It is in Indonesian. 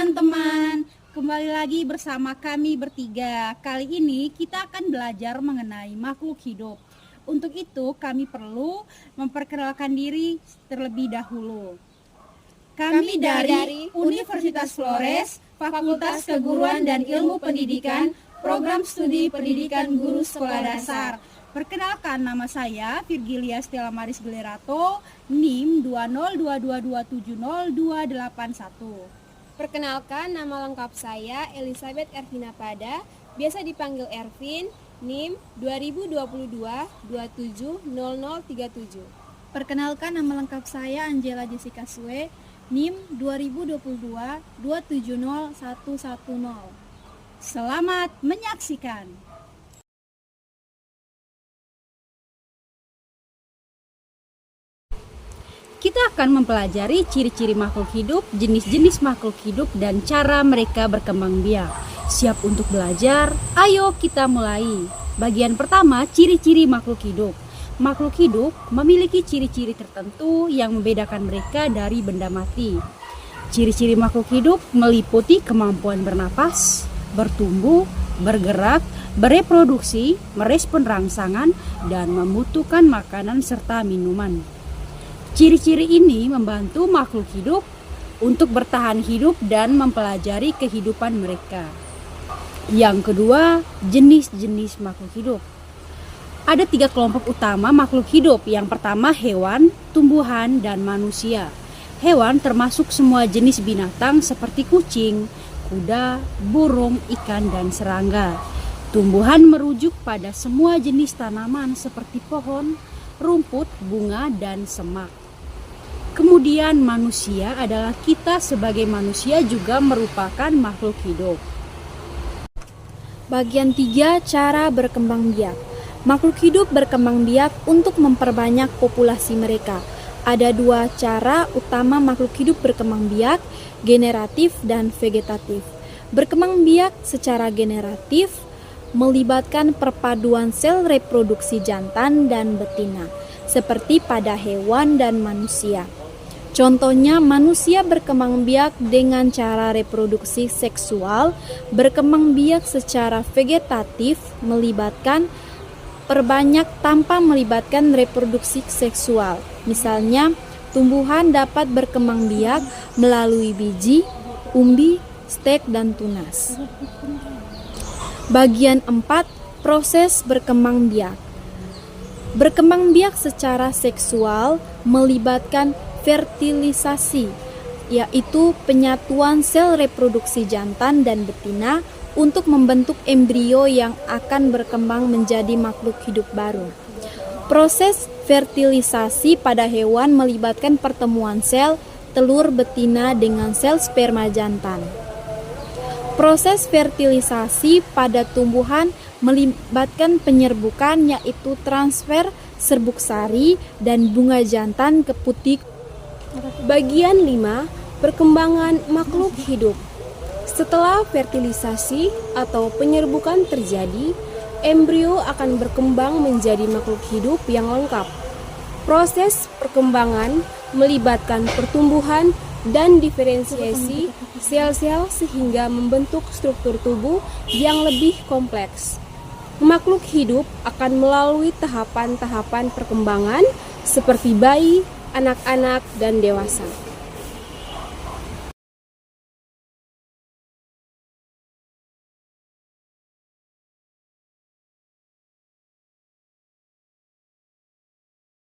teman-teman, kembali lagi bersama kami bertiga. Kali ini kita akan belajar mengenai makhluk hidup. Untuk itu kami perlu memperkenalkan diri terlebih dahulu. Kami dari Universitas Flores, Fakultas Keguruan dan Ilmu Pendidikan, Program Studi Pendidikan Guru Sekolah Dasar. Perkenalkan, nama saya Virgilia Stella Maris Gelerato, NIM 20222702281. Perkenalkan, nama lengkap saya Elizabeth Ervina Pada, biasa dipanggil Ervin, NIM 2022-270037. Perkenalkan, nama lengkap saya Angela Jessica Sue, NIM 2022-270110. Selamat menyaksikan. Kita akan mempelajari ciri-ciri makhluk hidup, jenis-jenis makhluk hidup, dan cara mereka berkembang biak. Siap untuk belajar? Ayo kita mulai. Bagian pertama, ciri-ciri makhluk hidup. Makhluk hidup memiliki ciri-ciri tertentu yang membedakan mereka dari benda mati. Ciri-ciri makhluk hidup meliputi kemampuan bernapas, bertumbuh, bergerak, bereproduksi, merespon rangsangan, dan membutuhkan makanan serta minuman. Ciri-ciri ini membantu makhluk hidup untuk bertahan hidup dan mempelajari kehidupan mereka. Yang kedua, jenis-jenis makhluk hidup. Ada 3 kelompok utama makhluk hidup. Yang pertama, hewan, tumbuhan, dan manusia. Hewan termasuk semua jenis binatang seperti kucing, kuda, burung, ikan, dan serangga. Tumbuhan merujuk pada semua jenis tanaman seperti pohon, rumput, bunga, dan semak. Kemudian manusia adalah kita sebagai manusia juga merupakan makhluk hidup. Bagian 3, cara berkembang biak. Makhluk hidup berkembang biak untuk memperbanyak populasi mereka. Ada 2 cara utama makhluk hidup berkembang biak, generatif dan vegetatif. Berkembang biak secara generatif melibatkan perpaduan sel reproduksi jantan dan betina, seperti pada hewan dan manusia. Contohnya, manusia berkembang biak dengan cara reproduksi seksual. Berkembang biak secara vegetatif melibatkan perbanyak tanpa melibatkan reproduksi seksual. Misalnya, tumbuhan dapat berkembang biak melalui biji, umbi, stek, dan tunas. Bagian 4, proses berkembang biak. Berkembang biak secara seksual melibatkan fertilisasi, yaitu penyatuan sel reproduksi jantan dan betina untuk membentuk embrio yang akan berkembang menjadi makhluk hidup baru. Proses fertilisasi pada hewan melibatkan pertemuan sel telur betina dengan sel sperma jantan. Proses fertilisasi pada tumbuhan melibatkan penyerbukan, yaitu transfer serbuk sari dan bunga jantan ke putik. Bagian 5, perkembangan makhluk hidup. Setelah fertilisasi atau penyerbukan terjadi, embrio akan berkembang menjadi makhluk hidup yang lengkap. Proses perkembangan melibatkan pertumbuhan dan diferensiasi sel-sel sehingga membentuk struktur tubuh yang lebih kompleks. Makhluk hidup akan melalui tahapan-tahapan perkembangan seperti bayi, anak-anak, dan dewasa.